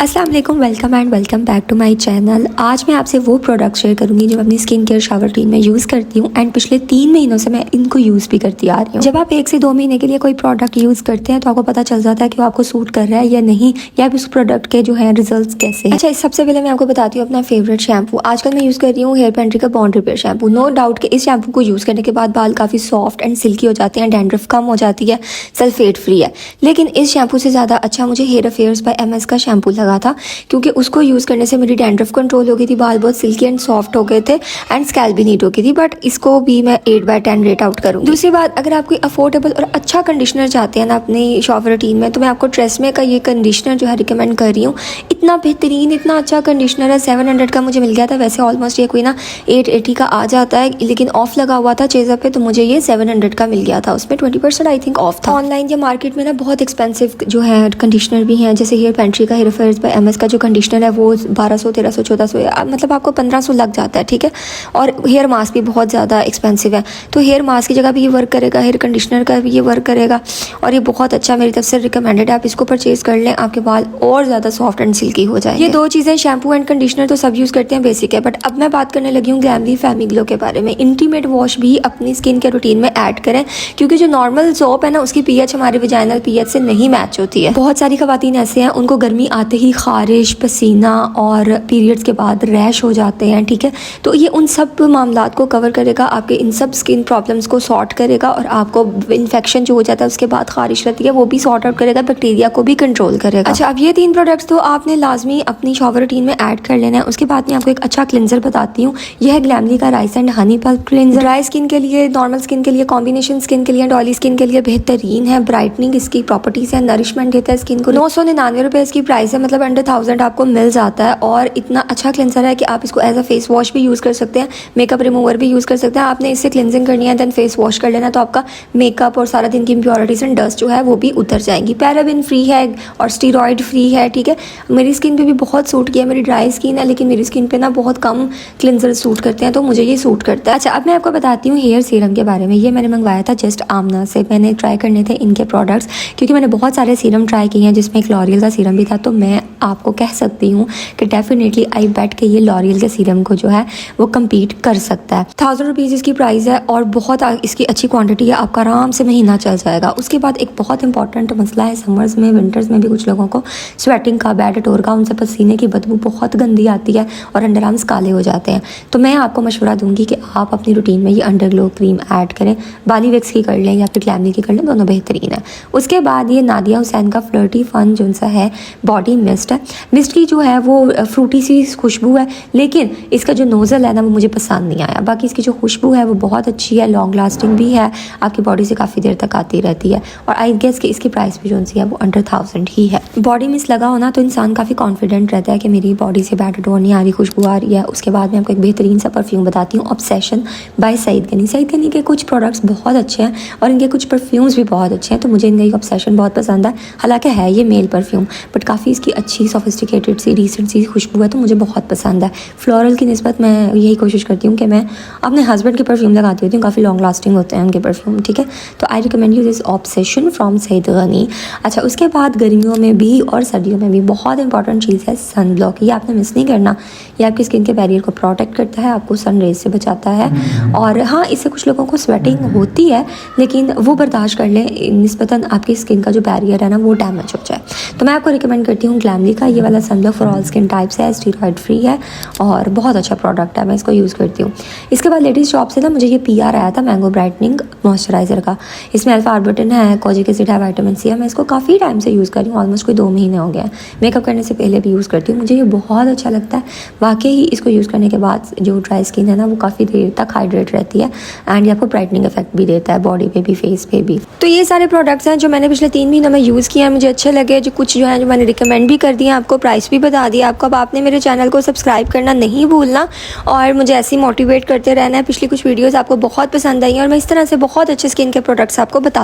अस्सलाम वालेकुम, welcome and welcome back to my channel. आज मैं आपसे वो प्रोडक्ट शेयर करूंगी जो अपनी स्किन केयर शावर रूटीन में यूज़ करती हूँ एंड पिछले 3 महीनों से मैं इनको यूज़ भी करती आ रही हूँ। जब आप 1 से 2 महीने के लिए कोई प्रोडक्ट यूज़ करते हैं तो आपको पता चल जाता है कि वो आपको सूट कर रहा है या नहीं, या उस प्रोडक्ट के जो है रिजल्ट कैसे हैं। अच्छा, सबसे पहले मैं आपको बताती हूँ अपना फेवरेट शैम्पू। आजकल मैं यूज़ कर रही हूँ हेयर पेंट्री का bond repair shampoo. No doubt कि इस शैम्पू को यूज़ करने के बाद बाल काफ़ी सॉफ्ट एंड सिल्की हो जाते हैं, डैंड्रफ कम हो जाती है, सल्फेट फ्री है। लेकिन इस शैम्पू से ज़्यादा अच्छा मुझे हेयर अफेयर्स बाय MS का शैम्पू लगा था, क्योंकि उसको यूज़ करने से मेरी डैंड्रफ कंट्रोल हो गई थी, बाल बहुत सिल्की एंड सॉफ्ट हो गए थे एंड स्कैल्प भी नीट हो गई थी। बट इसको भी मैं 8/10 रेट आउट करूँगी। दूसरी बात, अगर आप कोई अफोर्डेबल और अच्छा कंडीशनर चाहते हैं ना अपनी शावर रूटीन में, तो मैं आपको ट्रेसमे का ये कंडीशनर जो है रिकमेंड कर रही हूँ। इतना बेहतरीन, इतना अच्छा कंडीशनर है। 700 का मुझे मिल गया था। वैसे ऑलमोस्ट ये कोई ना 880 का आ जाता है, लेकिन ऑफ लगा हुआ था चेज़अप पे, तो मुझे ये 700 का मिल गया था। उसमें 20% आई थिंक ऑफ था। ऑनलाइन या मार्केट में ना बहुत एक्सपेंसिव जो है कंडीशनर भी हैं, जैसे हेयर पेंट्री का हेयर अफेयर्स बाय MS का जो कंडीशनर है वो 1200, 1300, 1400, मतलब आपको 1500 लग जाता है, ठीक है। और हेयर मास्क भी बहुत ज़्यादा एक्सपेंसिव है, तो हेयर मास्क की जगह भी ये वर्क करेगा, हेयर कंडीशनर का भी ये वर्क करेगा, और ये बहुत अच्छा मेरी तरफ से रिकमेंडेड है। आप इसको परचेज कर लें, आपके बाल और ज़्यादा सॉफ्ट एंड सिल्की हो जाए। ये दो चीज़ें, शैम्पू एंड कंडीशनर, तो सब यूज़ करते हैं, बेसिक है। बट अब मैं बात करने लगी हूँ ग्लैमली फैमी ग्लो के बारे में। इंटीमेट वॉश भी अपनी स्किन के रूटीन में ऐड करें, क्योंकि जो नॉर्मल सोप है ना, उसकी pH हमारे विजाइनल pH से नहीं मैच होती है। बहुत सारी खवातीन ऐसे हैं, उनको गर्मी आते ही खारिश, पसीना और पीरियड्स के बाद रैश हो जाते हैं, ठीक है। तो ये उन सब मामलात को कवर करेगा, आपके इन सब स्किन प्रॉब्लम्स को सॉर्ट करेगा, और आपको इन्फेक्शन जो हो जाता है उसके बाद खारिश रहती है वो भी सॉर्ट आउट करेगा, बैक्टीरिया को भी कंट्रोल करेगा। अच्छा, अब ये 3 प्रोडक्ट्स तो आपने लाजमी अपनी शावर रूटीन में ऐड कर लेना है। उसके बाद मैं आपको एक अच्छा क्लिनजर बताती हूँ। यह है ग्लैमली का rice and honey pulp cleanser. Dry skin के लिए, नॉर्मल स्किन के लिए, कॉम्बिनेशन स्किन के लिए, ऑयली स्किन के लिए बेहतरीन है। ब्राइटनिंग इसकी प्रॉपर्टीज है, नरिशमेंट देता है स्किन को। 999 रुपये इसकी प्राइस है, मतलब अंडर 1000 आपको मिल जाता है। और इतना अच्छा क्लिनजर है कि आप इसको एज अ फेस वॉश भी यूज़ कर सकते हैं, मेकअप रिमूवर भी यूज़ कर सकते हैं। आपने इससे क्लिनजिंग करनी है, देन फेस वॉश कर लेना, तो आपका मेकअप और सारा दिन की इम्प्योरिटीज एंड डस्ट जो है वो भी उतर जाएंगी। पैराबिन फ्री है और स्टीरॉयड फ्री है, ठीक है। मेरी स्किन पे भी बहुत सूट किया। मेरी ड्राई स्किन है, लेकिन मेरी स्किन पे ना बहुत कम क्लिनजर सूट करते हैं, तो मुझे ये सूट करता है। अच्छा, अब मैं आपको बताती हूँ हेयर सीरम के बारे में। ये मैंने मंगवाया था जस्ट आमना से। मैंने ट्राई करने थे इनके प्रोडक्ट्स, क्योंकि मैंने बहुत सारे सीरम ट्राई किए हैं, जिसमें एक लॉरियल का सीरम भी था। तो मैं आपको कह सकती हूँ कि डेफिनेटली आई बेट के ये लॉरियल के सीरम को जो है वो कम्पीट कर सकता है। 1000 रुपीज़ इसकी प्राइस है और बहुत इसकी अच्छी क्वांटिटी है, आपका आराम से महीना चल जाएगा। उसके बाद एक बहुत इंपॉर्टेंट मसला है समर्स में, विंटर्स में भी कुछ लोगों को स्वेटिंग का, बैड टोर का, उनसे पसीने की बदबू बहुत गंदी आती है और अंडर आर्म्स काले हो जाते हैं। तो मैं आपको मशवरा दूंगी कि आप अपनी रूटीन में ये अंडर ग्लो क्रीम ऐड करें। बाली विक्स की कर लें या फिर ग्लैमली की कर लें, दोनों बेहतरीन है। उसके बाद ये नादिया हुसैन का फ्लर्टी फन जो सा है बॉडी मिस्ट है। मिस्ट की जो है वो फ्रूटी सी खुशबू है, लेकिन इसका जो नोज़ल है ना वो मुझे पसंद नहीं आया। बाकी इसकी जो खुशबू है वो बहुत अच्छी है, लॉन्ग लास्टिंग भी है, आपकी बॉडी से काफ़ी देर तक आती रहती है। और आई गेस कि इसकी प्राइस भी जो सी है वो अंडर 1000 ही है। बॉडी मिस्ट लगा हो ना तो इंसान काफ़ी कॉन्फिडेंट रहता है कि मेरी बॉडी से बैड टोर नहीं आ रही, खुशबू आ रही है। उसके बाद मैं आपको एक बेहतरीन सा परफ्यूम बताती हूँ, ऑब्सेशन बाय सईद गनी। सईद गनी के कुछ प्रोडक्ट्स बहुत अच्छे हैं और इनके कुछ परफ्यूम्स भी बहुत अच्छे हैं, तो मुझे इनका ऑब्सेशन बहुत पसंद है। हालांकि है ये मेल परफ्यूम, बट काफ़ी इसकी अच्छी सोफिस्टिकेटेड सी डिसेंट सी खुशबू है, तो मुझे बहुत पसंद है। फ्लोरल की निस्बत मैं यही कोशिश करती हूँ कि मैं अपने हस्बैंड के परफ्यूम लगाती होती हूँ, काफ़ी लॉन्ग लास्टिंग होते हैं उनके परफ्यूम, ठीक है। तो I recommend you this obsession from Saeed Ghani. अच्छा, उसके बाद गर्मियों में भी और सर्दियों में भी बहुत इंपॉर्टेंट चीज़ है सन ब्लॉक। ये आपने मिस नहीं करना। ये आपकी स्किन के बैरियर को प्रोटेक्ट करता है, आपको सन रेज से बचाता है। और हाँ, इससे कुछ लोगों को स्वेटिंग होती है, लेकिन वो बर्दाश्त कर लें निस्बतन आपकी स्किन का जो बैरियर है ना वो डैमेज हो जाए। तो मैं आपको रिकमेंड करती हूँ ग्लैमली का ये वाला sun block for all skin types है, स्टीरॉयड फ्री है और बहुत अच्छा प्रोडक्ट है, मैं इसको यूज़ करती हूँ। इसके बाद लेडीज शॉप से ना मुझे ये PR आया था मैंगो ब्राइटनिंग मॉइस्चराइज़र का। इसमें अल्फा आर्बुटिन है, कोजिक एसिड है, विटामिन C है। मैं इसको काफ़ी टाइम से यूज़ कर रही हूँ, ऑलमोस्ट कोई 2 महीने हो गए हैं। मेकअप करने से पहले भी यूज़ करती हूँ, मुझे ये बहुत अच्छा लगता है। वाकई इसको यूज़ करने के बाद जो ड्राई स्किन है ना वो काफ़ी देर तक हाइड्रेट रहती है एंड ये आपको ब्राइटनिंग इफेक्ट भी देता है बॉडी पे भी, फेस पे भी। तो ये सारे प्रोडक्ट्स हैं जो मैंने पिछले 3 महीनों में यूज़ किए हैं, मुझे अच्छे लगे। जो कुछ जो है जो मैंने रिकमेंड भी कर दिया, आपको प्राइस भी बता दिया आपको। अब आपने मेरे चैनल को सब्सक्राइब करना नहीं भूलना और मुझे ऐसे ही मोटिवेट करते रहना है। पिछली कुछ वीडियोस आपको बहुत पसंद आई हैं और मैं इस तरह से बहुत अच्छे स्किन के प्रोडक्ट्स आपको बताती